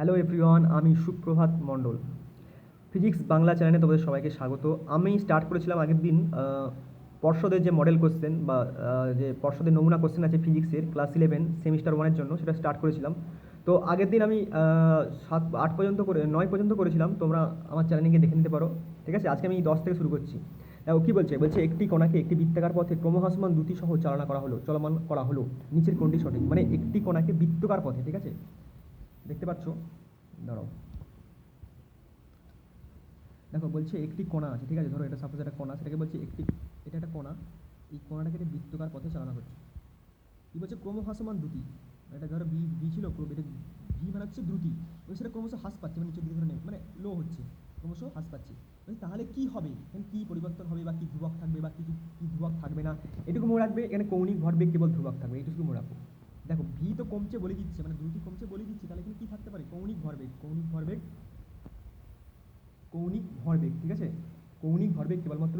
Hello everyone, আমি সুপ্রভাত মণ্ডল। Physics Bangla চ্যানেলে তোমাদের সবাইকে স্বাগত। আমি স্টার্ট করেছিলাম আগের দিন পর্ষদের যে মডেল কোশ্চেন বা যে পর্ষদের নমুনা কোশ্চেন আছে ফিজিক্সের ক্লাস 11 সেমিস্টার 1-এর জন্য, সেটা স্টার্ট করেছিলাম। তো আগের দিন আমি 7-8 পর্যন্ত করে 9 পর্যন্ত করেছিলাম। তোমরা আমার চ্যানেলে গিয়ে দেখে নিতে পারো। ঠিক আছে, আজকে আমি 10 থেকে শুরু করছি। দেখো কী বলছে, একটি কণাকে একটি বৃত্তাকার পথে ক্রমহ্রাসমান দ্রুতি সহ চলমান করা হলো। নিচের কোনটি সঠিক? মানে একটি কণাকে বৃত্তাকার পথে, ঠিক আছে, দেখতে পাচ্ছ, দাঁড়াও, দেখো বলছে একটি কণা আছে, ঠিক আছে, ধরো এটা সাপোজ একটা কণা, সেটাকে বলছে এটা একটা কণা, এই কণাটাকে একটা বৃত্তাকার পথে চালনা করছে। কি বলছে? ক্রমহ্রাসমান দ্রুতি। এটা ধরো বি ভি ছিল, এটা ভি মানে হচ্ছে দ্রুতি, এবং সেটা ক্রমশ হ্রাস পাচ্ছে, মানে নিচের দিকে ধরে নেই, মানে লো হচ্ছে, ক্রমশ হ্রাস পাচ্ছে। তাহলে কি হবে এখানে, কি পরিবর্তন হবে, বা কি ধ্রুবক থাকবে, বা কিছু কি ধ্রুবক থাকবে না, এটুকু মনে রাখবে। এখানে কৌণিক ভরবেগ কেবল ধ্রুবক থাকবে, এইটুকু মনে রাখবো। দেখো ভি তো কমছে বলে দিচ্ছে, মানে দ্রুতি কমছে বলে দিচ্ছে, তাহলে এখানে কি থাকতে পারে? কৌণিক ভরবেগ, ঠিক আছে। কৌণিক ভরবেগ কেবলমাত্র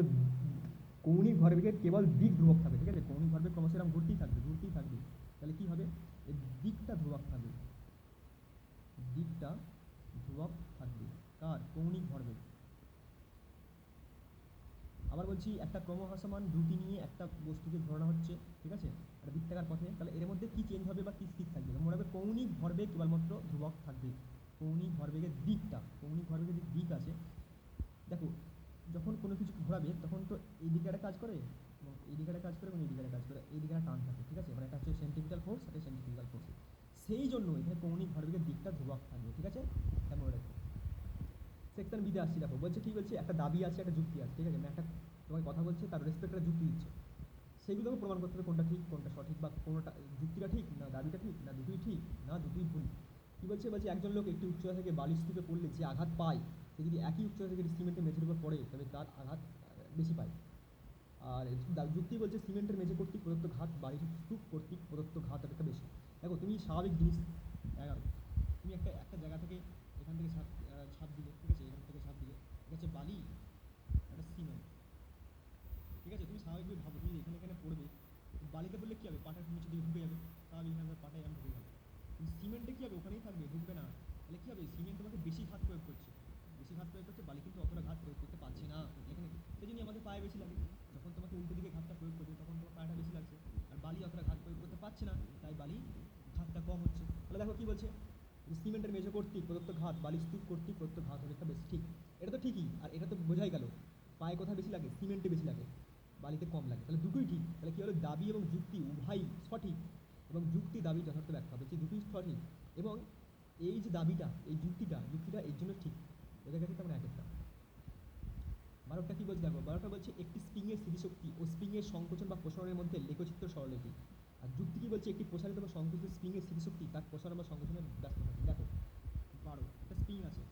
কৌণিক ভরবেগের কেবল দিক ধ্রুবক থাকবে, ঠিক আছে। কৌণিক ভরবেগ ক্রমশ এরকম ঘুরতেই থাকবে। তাহলে কি হবে? এই দিকটা ধ্রুবক থাকবে, দিকটা ধ্রুবক থাকবে। কার? কৌণিক ভরবেগ। আবার বলছি, একটা ক্রমহ্রাসমান দ্রুতি নিয়ে একটা বস্তুকে ঘোরানো হচ্ছে, ঠিক আছে, একটা বৃত্তাকার পথে। তাহলে এর মধ্যে কি চেঞ্জ হবে বা কি স্থির থাকবে? মনে রাখবে কৌণিক ভরবেগ কেবলমাত্র ধ্রুবক থাকবে। কৌণিক ভরবেগের যে দিক আছে, দেখো যখন কোনো কিছু ঘোরাবে তখন তো এই দিকে একটা কাজ করে, এবং এই দিকে একটা কাজ করে, এবং এই দিকে একটা কাজ করে, এই দিকে একটা টান থাকে, ঠিক আছে, মানে এটা হচ্ছে সেন্ট্রিপিটাল ফোর্স, এটা সেন্ট্রিপিটাল ফোর্স। সেই জন্য এখানে কৌণিক ভরবেগের দিকটা ধ্রুবক থাকবে, ঠিক আছে, এটা মনে রাখো। সেকশন বিতে আসছি, দেখো বলছে কি, বলছে একটা দাবি আছে, একটা যুক্তি আছে, ঠিক আছে, মানে একটা তোমাকে কথা বলছে, তার রেসপেক্ট একটা যুক্তি দিচ্ছে। সেইগুলোকে প্রমাণ করতে হবে কোনটা ঠিক কোনটা সঠিক, বা কোনটা যুক্তিটা ঠিক না দাবিটা ঠিক, না দুটোই ঠিক না দুটোই ভুল। কি বলছে? বলছে একজন লোক একটি উচ্চতা থেকে বালি স্তূপে পড়লে যে আঘাত পায়, সে যদি একই উচ্চতা থেকে সিমেন্টের মেঝের উপর পড়ে তবে তার আঘাত বেশি পায়। আর যুক্তি বলছে সিমেন্টের মেঝে কর্তৃক প্রদত্ত ঘাত বাড়ির স্তূপ কর্তৃক প্রদত্ত ঘাত অপেক্ষা বেশি। দেখো তুমি স্বাভাবিক জিনিস 11, তুমি একটা একটা জায়গা থেকে এখান থেকে ছাপ দিলে, ঠিক আছে, এখান থেকে ছাপ দিলে, ঠিক আছে, বালি একটা সিমেন্ট, ঠিক আছে, তুমি স্বাভাবিকভাবে ভাবো তুমি এখানে এখানে পড়বে, বালিতে পড়লে কী হবে? পাটার নিচে দিকে ঢুকে যাবে, স্বাভাবিকভাবে পাটায় আমি ঢুকে গেল। কিন্তু সিমেন্টে কী হবে? ওখানেই থাকবে, ঢুকবে না। তাহলে কী হবে? সিমেন্ট তোমাকে বেশি ঘাত প্রয়োগ করছে, বালি কিন্তু অতটা ঘাত প্রয়োগ করতে পারছে না এখানে। সেই জন্যই আমাদের পায়ে বেশি লাগে। যখন তোমাকে উল্টো দিকে ঘাতটা প্রয়োগ করবে তখন তোমার পায়েটা বেশি লাগছে, আর বালি অতটা ঘাত প্রয়োগ করতে পারছে না, তাই বালি ঘাতটা কম হচ্ছে। তাহলে দেখো কী বলছে, সিমেন্টের মেঝে কর্তৃক প্রদত্ত ঘাত বালি স্তূপ কর্তৃক প্রদত্ত ঘাত অপেক্ষা বেশি, ঠিক। এটা তো ঠিকই, আর এটা তো বোঝাই গেল পায়ে কোথায় বেশি লাগে? সিমেন্টে বেশি লাগে, বালিতে কম লাগে। তাহলে দুটোই ঠিক। তাহলে কী হলো? দাবি এবং যুক্তি উভয়ই সঠিক, এবং যুক্তি দাবি যথার্থ ব্যাখ্যা হবে, যে দুটোই সঠিক। এবং এই যে দাবিটা, এই যুক্তিটা এর জন্য ঠিক। বোঝা গেছে? তেমন একটা 12টা কী বলছে দেখো, 12টা বলছে একটি স্প্রিংয়ের স্থিতিশক্তি ও স্প্রিংয়ের সংকোচন বা প্রসারণের মধ্যে লেখচিত্র সরলরেখি। আর যুক্তি কী বলছে? একটি প্রসারিত বা সংকুচিত স্প্রিংয়ের স্থিতিশক্তি তার প্রসারণ বা সংকোচনে ব্যস্ত থাকে। দেখো 12, একটা স্প্রিং আছে,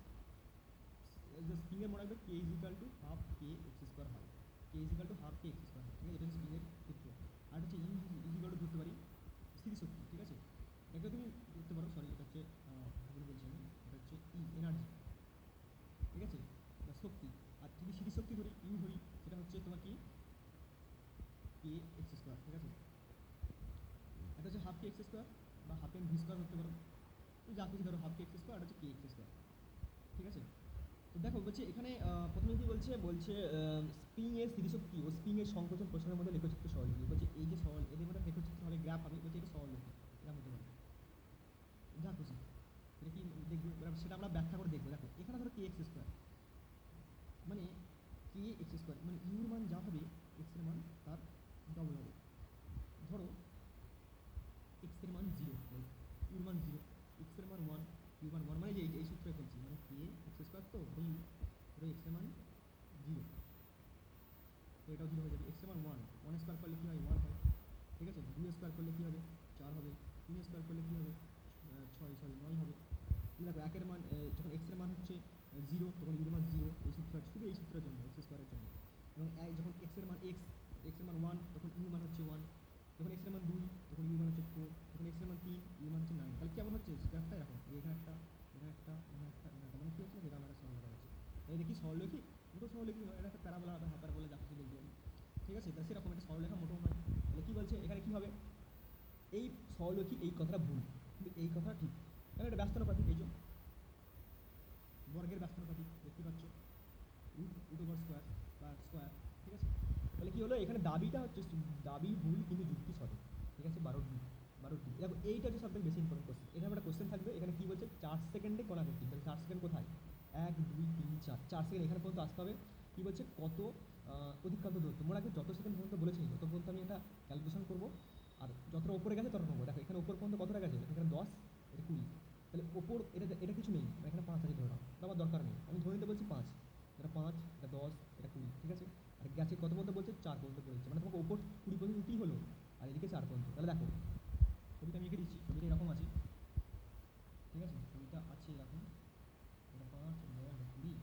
স্প্রিংয়ের মনে রাখবে K is equal to half K X square হয়, K is equal to half K X square হয়, ঠিক আছে, এটা হচ্ছে স্প্রিংয়ের সূত্র। আর হচ্ছে ইজ ইকাল টু ধরতে পারি স্থিতিশক্তি, ঠিক আছে, এটা তুমি ধরতে পারো, সরি এটা হচ্ছে ভুল বলছি আমি, এটা হচ্ছে ই এনার্জি, ঠিক আছে, বা শক্তি। আর যদি স্থিতিশক্তি ধরি, ইউ ধরি, সেটা হচ্ছে তোমার কি কে এক্স স্কোয়ার, ঠিক আছে, এটা হচ্ছে হাফ কে এক্স স্কোয়ার বা হাফ এম ভি স্কোয়ার ধরতে পারো, তুমি যা খুশি ধরো, হাফ কে এক্স স্কোয়ার, এটা হচ্ছে কে এক্স স্কোয়ার, ঠিক আছে। তো দেখো বলছে এখানে প্রথমে কি বলছে, স্প্রিং এর স্থিতিশক্তি ও স্প্রিং এর সংকোচন প্রসারণের মধ্যে লেখচিত্র সরলরেখি। বলছে এই যে সরল, এদের মধ্যে লেখচিত্র হবে, গ্রাফ হবে, বলছে এটা সরলরেখি, এরকম হতে পারে, যা খুশি। এটা কি দেখবো, সেটা আমরা ব্যাখ্যা করে দেখবো। দেখো এখানে ধরো কে এক্স স্কোয়ার, মানে কে এক্স স্কোয়ার মানে ইউর মান যা হবে এক্স এর মান তার ডবল হবে। ধরো এক্স এর মান 0, ইউর মান 0, এক্স এর মান 1, ইউর মান 1, মানে যে এই সূত্রে ফেলছি, মানে কে এক্স স্কোয়ার, তো ইউ ধরো এক্স এর মান 0, তো এটাও 0 হয়ে যাবে। এক্স এর মান 1 স্কোয়ার করলে কী হয়? 1 হয়, ঠিক আছে। 2 স্কোয়ার করলে কী হবে? 4 হবে। 3 স্কোয়ার করলে কী হবে? 9 হবে। দেখো একের মান যখন এক্স এর মান হচ্ছে 0, তখন ইউর মান 0, এই সূত্র, শুধু এই সূত্রের জন্য, এক্স স্কোয়ারের জন্য। এবং যখন এক্স এর মান এক্স এর মান 1, তখন ইউ মান হচ্ছে 1, যখন এক্স এর মান 2, তখন ইউ মান হচ্ছে 4, যখন এক্স এর মান 3, ইউ মান হচ্ছে 9। তাহলে কেমন হচ্ছে গ্রাফটা? এরকম, এখানে একটা, এখানে একটা, এখানে একটা, এখানে একটা, মানে কী হচ্ছে? এটা আমরা সরলরেখা হচ্ছে। তাই দেখি সরলরেখি, মোটো সরলরেখি নয়, এটা একটা প্যারাবোলা বা হাইপারবোলা, যা কিছু বলতে পারি, ঠিক আছে। তাহলে সেরকম একটা সরলরেখা মোটেও নয়। তাহলে কী বলছে এখানে? কী হবে? এই সরলরেখি, এই কথাটা ভুল, কিন্তু এই কথাটা ঠিক, কারণ এটা ব্যস্ত অনুপাতিক, এই জন্য বর্গের ব্যস্তানুপাতিক দেখতে পাচ্ছ, রুট ওভার স্কোয়ার বা স্কোয়ার, ঠিক আছে। তাহলে কী হলো, এখানে দাবিটা হচ্ছে দাবি ভুল কিন্তু যুক্তি সঠিক, ঠিক আছে। 12টি দেখো, এইটা হচ্ছে সবথেকে বেশি ইম্পর্টেন্ট কোশ্চেন। এখানে একটা কোশ্চেন থাকবে, এখানে কী বলছে 4 সেকেন্ডে কণা ভর্তি, তাহলে 4 সেকেন্ড কোথায়, 1 2 3 4, 4 সেকেন্ড এখানে পর্যন্ত আসতে হবে। কী বলছে কত অতিক্রান্ত দূরত্ব, মনে রাখবে যত সেকেন্ড পর্যন্ত বলেছি তত পর্যন্ত আমি এটা ক্যালকুলেশন করবো, আর যতটা ওপরে গেছে তত নেবো। দেখো এখানে ওপর পর্যন্ত কতটা গেছে, এখানে 10, এটা 20, তাহলে ওপর এটা কিছু নেই, এখানে 5 আছে ধরে নাও, আমার দরকার নেই, আমি ধরে নিতে বলছি 5, এটা 5, এটা 10, এটা 20, ঠিক আছে। আর গেছে কত পর্যন্ত বলছে, 4 পর্যন্ত বলছে, মানে তোমাকে ওপর 20 পর্যন্ত উঠতেই হলো, আর এদিকে 4 পর্যন্ত। তাহলে দেখো ছবিটা আমি এঁকে দিচ্ছি, ছবিটা এরকম আছে, ঠিক আছে। ছবিটা আছে এরকম, এটা 5, 9, 20,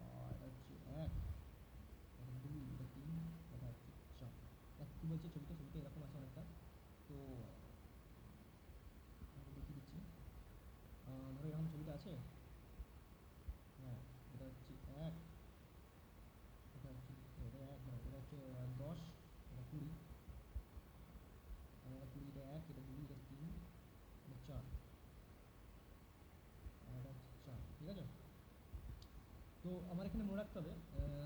আর এটা হচ্ছে 1, এটা 2, এটা 3, এটা হচ্ছে 4। দেখ কী বলছে ছবিটা এরকম আছে অনেকটা। তো আমি দেখিয়ে দিচ্ছি, ধরো এরকম ছবিটা আছে, হ্যাঁ, এটা হচ্ছে 1, এটা হচ্ছে এটা 1, না এটা হচ্ছে 10, এটা 20, এটা 20, এটা 1, এটা 2, এটা 3, এটা 4, আর এটা হচ্ছে 4, ঠিক আছে। তো আমার এখানে মনে রাখতে হবে,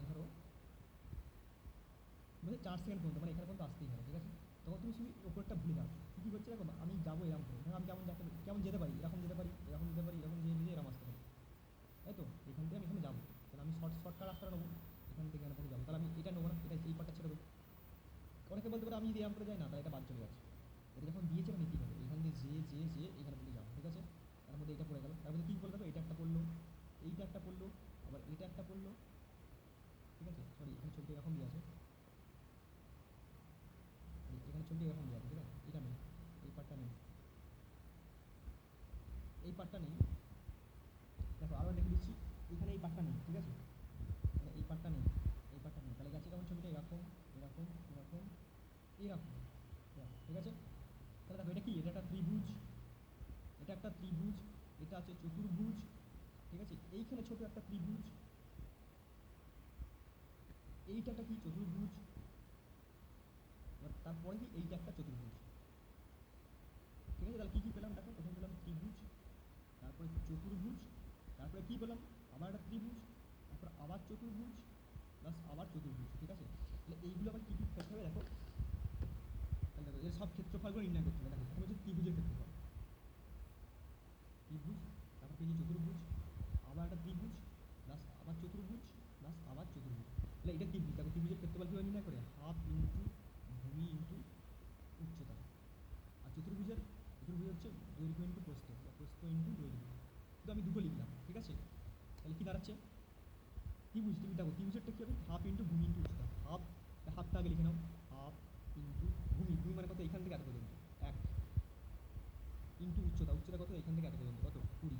ধরো বলছে 4 সেকেন্ড পর্যন্ত, মানে এখানে পর্যন্ত আসতেই হবে, ঠিক আছে। তখন তুমি শুধু ওপরটা ভুলে যাও, কী হচ্ছে দেখো, আমি যাবো এরকম করে, ধরো আমি কেমন যেতে পারি, এরকম যেতে পারি, এরকম যেতে পারি, এরকম যেতে এরকম আসতে পারি, তাই তো। এখান থেকে আমি এখানে যাবো, তাহলে আমি শর্টকাট রাস্তাটা নেবো, এখান থেকে এখানে যাবো, তাহলে আমি এটা নেবো না, এটা এই পার্টটা ছেড়ে দেবো। অনেকে বলতে পারে আমি যদি এরকম করে যাই না, তাহলে এটা বাদ চলে যাচ্ছে, এটা যখন দিয়েছে এটা নিতেই হবে, এখান দিয়ে যে এখানে পর্যন্ত যাবো, ঠিক আছে। তার মধ্যে এটা পড়ে গেল, তার মধ্যে কী বলে দেখো, এটা একটা পড়লো, এইটা একটা পড়লো, আবার এটা একটা পড়লো, ঠিক আছে। সরি, এখানে ছবিটা এরকম দিয়ে আছে, এখানে ছবিটা এরকম দিয়ে আছে, ঠিক আছে। এটা নেই, এই পার্টটা নেই, এই পার্টটা নেই, দেখো আরও দেখে দিচ্ছি, এখানে এই পার্টটা নেই, ঠিক আছে। মানে এই পার্টটা নেই, এই পার্টটা নেই, তাহলে গেছে কেমন ছবিটা এরকম এরকম এরকম এইরকম, ঠিক আছে। তাহলে দেখো এটা কি, এটা একটা ত্রিভুজ, এটা একটা ত্রিভুজ, এটা আছে চতুর্ভুজ, ঠিক আছে। এইখানে ছোট একটা ত্রিভুজ, এইটা একটা কি চতুর্ভুজ, তারপরে কি এইটা একটা চতুর্ভুজ, ঠিক আছে। তাহলে কী কী পেলাম দেখো, প্রথমে পেলাম ত্রিভুজ, তারপরে চতুর্ভুজ, তারপরে কী পেলাম আবার একটা ত্রিভুজ, তারপর আবার চতুর্ভুজ, প্লাস আবার চতুর্ভুজ, ঠিক আছে। তাহলে এইগুলো আবার কী কী করতে হবে দেখো, তাহলে দেখো এর সব ক্ষেত্রফলগুলো নির্ণয় করতে হবে। দেখো প্রথমে হচ্ছে ত্রিভুজের ক্ষেত্রফল, ত্রিভুজ, তারপর পেয়েছি চতুর্ভুজ, আবার একটা ত্রিভুজ, প্লাস আবার চতুর্ভুজ, প্লাস আবার চতুর্ভুজ। তাহলে এটা ত্রিভুজ, দেখো ত্রিভুজের ক্ষেত্রফল কীভাবে নির্ণয় করে, হাফ ইন্টু ভূমি ইন্টু উচ্চতা। আর চতুর্ভুজ হচ্ছে দৈর্ঘ্য ইন্টু প্রস্থ, বা প্রস্থ ইন্টু দৈর্ঘ্য। কিন্তু আমি দুটো লিখলাম, ঠিক আছে। তাহলে কী দাঁড়াচ্ছে, দেখো ত্রিভুজেরটা কী হবে, হাফ ইন্টু ভূমি ইন্টু উচ্চতা, হাফটা আগে লিখে নাও, হাফ ইন্টু ভূমি মানে কত, এখান থেকে এত পর্যন্ত 1, ইন্টু উচ্চতা কত, এখান থেকে এত পর্যন্ত কত 20,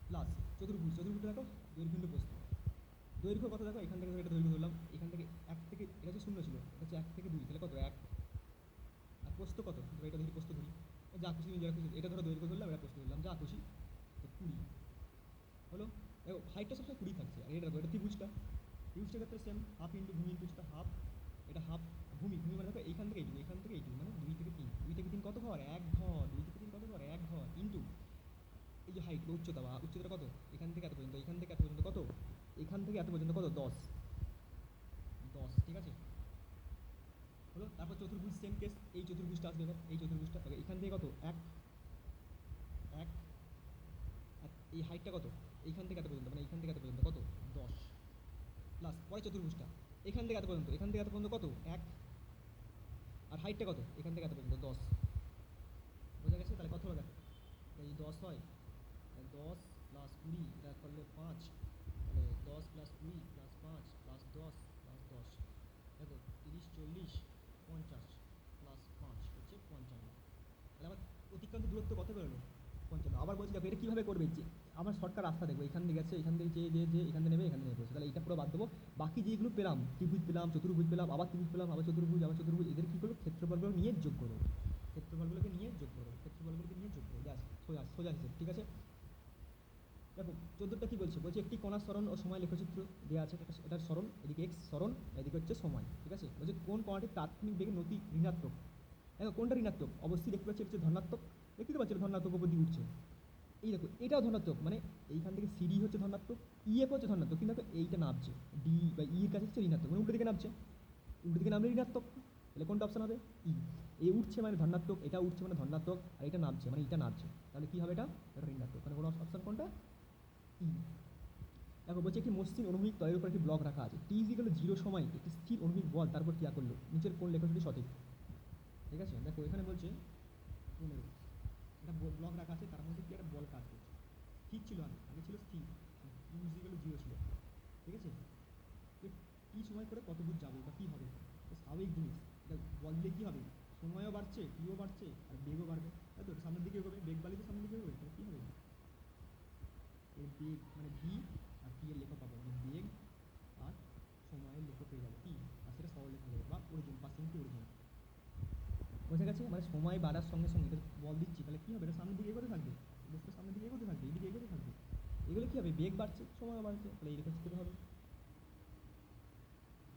প্লাস চতুর্ভুজটা দেখো দৈর্ঘ্য ইন্টু প্রস্থ, দৈর্ঘ্য কত দেখো, এখান থেকে ধরো এটা দৈর্ঘ্য ধরলাম, এখান থেকে 1 থেকে, এটা হচ্ছে 0 ছিল, এটা হচ্ছে 1 থেকে 2, তাহলে কত 1, আর প্রস্থ কত, ধরো এটা ধরি, প্রস্থ ধরি, যা খুশি তুমি যা খুশি, এটা ধরো দৈর্ঘ্য ধরলাম, এটা প্রস্থ ধরলাম, যা খুশি, তো 20 হলো। দেখো হাইটটা সবসময় 20 থাকছে, আর এটা দেখো এটা ত্রিভুজটার ক্ষেত্রে সেম, হাফ ইন্টু ভূমি ইন্টু উচ্চতা, হাফ, এটা হাফ ভূমি মানে দেখো এইখান থেকে এইটুকু মানে 2 থেকে 3, 2 থেকে 3 কত ঘর, 1 ঘর, 2 থেকে 3 কত ঘর, 1 ঘর, ইন্টু এই যে হাইট বা উচ্চতা কত, এখান থেকে এত পর্যন্ত, এখান থেকে এত পর্যন্ত কত, এখান থেকে এত পর্যন্ত কত 10, ঠিক আছে হলো। তারপর চতুর্ভুজ সেম কেস, এই চতুর্ভুজটা আসবে, এবার এই চতুর্ভুজটা এখান থেকে কত 1, আর এই হাইটটা কত, এইখান থেকে এত পর্যন্ত, মানে এইখান থেকে এত পর্যন্ত কত 10, প্লাস পরে চতুর্ভুজটা এখান থেকে এত পর্যন্ত কত 1, আর হাইটটা কত, এখান থেকে এত পর্যন্ত 10, বোঝা গেছে। তাহলে কত হলো দেখো, এই 10 হয়, 10 প্লাস 20, এটা করলে 5, তাহলে 10 প্লাস 20 প্লাস 5 প্লাস 10 প্লাস 10, দেখো 30 40 50 প্লাস 5 হচ্ছে 55। তাহলে আমার অতিক্রান্ত দূরত্ব কত বেরোলো, 55। আবার বলছি দেখো এটা কীভাবে করবে, যে আমার শর্টকাট রাস্তা দেখবো, এখান থেকে গেছে, এখান থেকে যে এখান থেকে নেবে, এখান থেকে নেবে, তাহলে এটা পুরো বাদ দেবো। বাকি যেগুলো পেলাম, ত্রিভুজ পেলাম, চতুর্ভুজ পেলাম, আবার ত্রিভুজ পেলাম, আবার চতুর্ভুজ, এদের কী করবো, ক্ষেত্রফলগুলো নিয়ে যোগ করবো, ক্ষেত্রফলগুলোকে নিয়ে যোগ করবো, ব্যাস সোজা হিসেব, ঠিক আছে। দেখো 14টা কী বলছে একটি কণার সরণ ও সময় লেখচিত্র দেওয়া আছে, এটার সরণ, এদিকে এক্স সরণ, এদিকে হচ্ছে সময়, ঠিক আছে। বলছে কোন কণাটির তাৎক্ষণিক বেগে নতি ঋণাত্মক, দেখো কোনটা ঋণাত্মক, অবশ্যই দেখতে পাচ্ছি এটা হচ্ছে ধনাত্মক, দেখতে পাচ্ছি ধনাত্মক উপর দিকে উঠছে, এই দেখো এটাও ধনাত্মক, মানে এইখান থেকে সিডি হচ্ছে ধনাত্মক, ইএফ হচ্ছে ধনাত্মক, কিন্তু দেখো এইটা নামছে ডি বা ইর কাছে হচ্ছে ঋণাত্মক, মানে উল্টো দিকে নামছে, উল্টো দিকে নামলে ঋণাত্মক, তাহলে কোনটা অপশন হবে? ই। এ উঠছে মানে ধনাত্মক, এটা উঠছে মানে ধনাত্মক, আর এটা নামছে মানে এটা নামছে, তাহলে কি হবে? এটা ঋণাত্মক, মানে কোন অপশন কোনটা? ই। দেখো বলছে একটি মসৃণ অনুভূমিক তলের উপর একটি ব্লক রাখা আছে, টি ইজিক্যাল 0 সময় একটি স্থির অনুভূমিক বল তার উপর ক্রিয়া করলো, নিচের কোন লেখচিত্রটি সঠিক? ঠিক আছে, দেখো এখানে বলছে 15 একটা ব্লক রাখা আছে, তার মধ্যে কি একটা বল কাজ করছে, স্থির ছিল, আগে আগে ছিল স্থির, টি ইজিক্যাল 0 ছিল, ঠিক আছে, টি সময় করে কত দূর যাবে বা কী হবে, তো স্বাভাবিক জিনিস, এটা বল দিলে কী হবে? সময়ও বাড়ছে, টিও বাড়ছে, আর বেগও বাড়বে, তাই তো সামনের দিকে এগোবে, বেগ বাড়লে তো সামনের দিকে এগোবে, তাহলে কী হবে? এর বেগ মানে ভি, আর টি এর লেখক পাবো, মানে বেগ আর সময়ের লেখক পেয়ে যাবো কি, আর সেটা সরল লেখা যাবে বা অরিজিন, পার্সেন্ট কি অরিজিন, বোঝা গেছে? মানে সময় বাড়ার সঙ্গে সঙ্গে এটা বল দিচ্ছি, তাহলে কী হবে? এটা সামনের দিকে এগোতে থাকবে, বস্তুটা সামনের দিকে এগোতে থাকবে, এইদিকে এগোতে থাকবে, এগুলো কী হবে? বেগ বাড়ছে, সময় বাড়ছে, তাহলে এই রেখা হবে,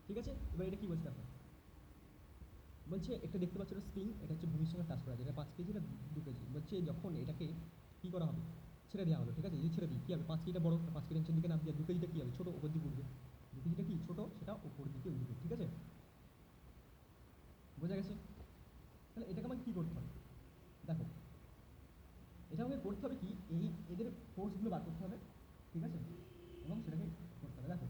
ঠিক আছে? এবার এটা কী বলছে দেখো, বলছে একটা দেখতে পাচ্ছ স্প্রিং, এটা হচ্ছে ভূমির সঙ্গে টাচ করা আছে, এটা 5 কেজি, এটা 2 কেজি, বলছে যখন এটাকে কী করা হবে? ছেড়ে দেওয়া হলো, ঠিক আছে, যদি ছেড়ে দিই কী হবে? 5 কেজিটা বড়, 5 কেজি নিচের দিকে নাম দিয়ে 2 কেজিটা কী হবে? ছোটো, ওপর দিকে উঠবে, 2 কেজিটা কি ছোটো, সেটা ওপর দিকে উঠবে, ঠিক আছে, বোঝা গেছে? তাহলে এটাকে আমাকে কী করতে হবে? দেখো এটা আমাকে করতে হবে কি, এই এদের ফোর্সগুলো বার করতে হবে, ঠিক আছে, এবং সেটাকে করতে হবে। দেখো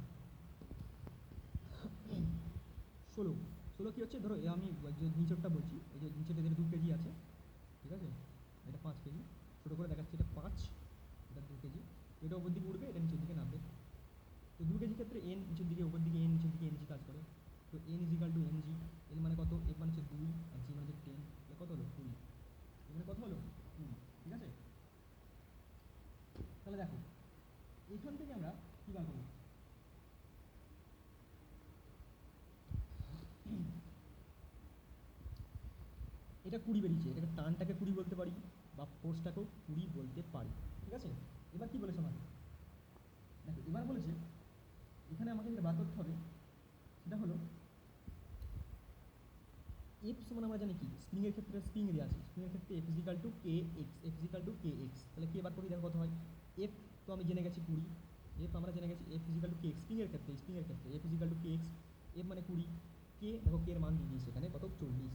16 16 কী হচ্ছে, ধরো আমি যে নিচেরটা বলছি, এই যে নিচেটা এদের 2 কেজি আছে, ঠিক আছে, এটা 5 কেজি, ছোটো করে দেখাচ্ছি, এটা 5, এটা 2 কেজি, এটা ওপর দিকে উঠবে, এটা নিচের দিকে নামবে, তো 2 কেজি ক্ষেত্রে এন নিচের দিকে, উপর দিকে এন, নিচের দিকে এনজি কাজ করে, তো N equal to NG, N মানে কত, এফ মানে হচ্ছে 2, আর জি মানে হচ্ছে 10, তাহলে কত হলো? 20, এখানে কত হলো? 20, ঠিক আছে। তাহলে দেখো এইখান থেকে আমরা কী বার করবো? এটা 20 বেরিয়েছে, এটাকে টানটাকে 20 বলতে পারি, বা ফোর্সটাকেও 20 বলতে পারি, ঠিক আছে। এবার কী বলেছে আমাকে, দেখো এবার বলেছে এখানে আমাকে যেটা বার করতে হবে সেটা হলো এফ সমান আমরা জানি কি, স্প্রিংয়ের ক্ষেত্রে স্প্রিং দেওয়া আছে, স্প্রিংয়ের ক্ষেত্রে এফ ইজিক্যাল টু কে এক্স, এফ ইজিক্যাল টু কে এক্স, তাহলে কে বার করি দেখো কত হয়? এফ তো আমি জেনে গেছি 20, এফ আমরা জেনে গেছি এফ ইজিক্যাল টু কে এক্স, স্প্রিংয়ের ক্ষেত্রে এফ ইজিক্যাল টু কে এক্স, এফ মানে 20, কে দেখো কে এর মান দিয়ে দিয়েছে এখানে কত? 40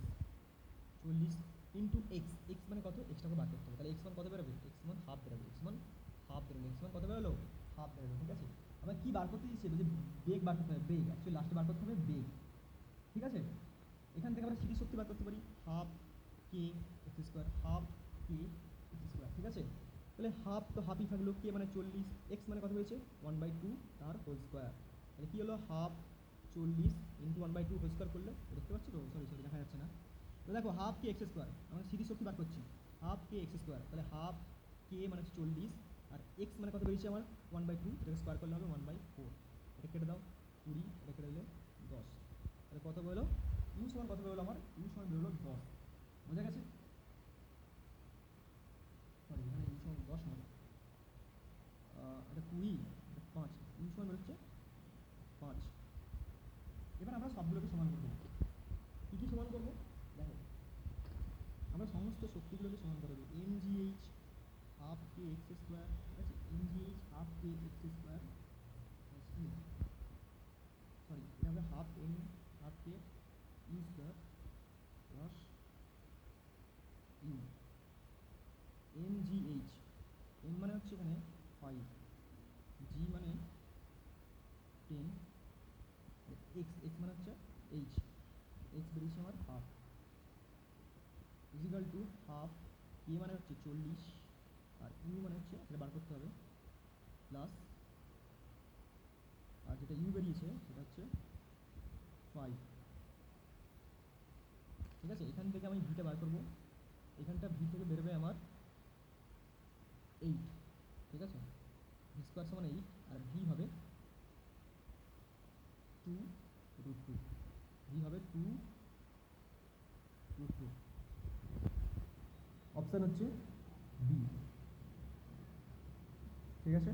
ইন্টু এক্স, এক্স মানে কত? এক্সটাকে বার করতে হবে, তাহলে এক্স মান কত বেরোবে? এক্স মান হাফ বেরোবে, এক্স মান হাফ বেরোবে, এক্স মান কত বেরোলো? হাফ বেরোলো, ঠিক আছে। আবার কী বার করতে দিচ্ছে? বলছে বেগ বার করতে হবে, বেগ, অ্যাকচুয়ালি লাস্টে বার করতে হবে বেগ, ঠিক আছে। এখান থেকে আমরা স্থিতি শক্তি বার করতে পারি, half K X square, half K X square, ঠিক আছে। তাহলে হাফ তো হাফই থাকলো, কে মানে 40, এক্স মানে কত হয়েছে? 1/2 তার হোল স্কোয়ার, তাহলে কী হলো? হাফ 40 ইন্টু 1/2 হোল স্কোয়ার করলে, দেখতে পাচ্ছ তো? সরি দেখা যাচ্ছে না, তো দেখো হাফ কে এক্স স্কোয়ার, আমরা স্থিতি শক্তি বার করছি, হাফ কে এক্স স্কোয়ার, তাহলে হাফ কে মানে হচ্ছে 40, আর এক্স মানে কত বেরিয়েছে আমার? 1/2, এটাকে স্কোয়ার করলে হবে 1/4, এটা কেটে দাও 20, এটা কেটে দিলে 10, তাহলে কত বেরোলো? ইউ সমান কত বেরোলো আমার? ইউ সমান বেরোলো 10, বোঝা গেছে? সরি এখানে ইউ সমান 10 নয়, এটা 20, এটা 5, ইউ সমান বেরোচ্ছে 5। এবার আমরা সবগুলোকে সমান করবো, কী কী সমান করবো? দেখো আমরা সমস্ত শক্তিগুলোকে সমান করে দেবো, M G H half K X square, ঠিক আছে, M G H half K X square, sorry এটা হবে half M half K U square plus U, M G H, M মানে হচ্ছে এখানে 5, জি মানে 10, এক্স, এক্স মানে হচ্ছে এইচ, এক্স বেরিয়েছে আমার হাফ, ইজিক্যাল টু হাফ, কে মানে হচ্ছে 40, আর ইউ মানে হচ্ছে এটা বার করতে হবে, প্লাস, আর যেটা ইউ বেরিয়েছে সেটা হচ্ছে 5, ঠিক আছে। এখান থেকে আমি ভিটা বার করবো, এখানটা ভি থেকে বেরোবে আমার 8, ঠিক আছে, ভি স্কোয়ার সমান 8, আর ভি হবে 2√2, ভি হবে 2√2, অপশান হচ্ছে বি, ঠিক আছে।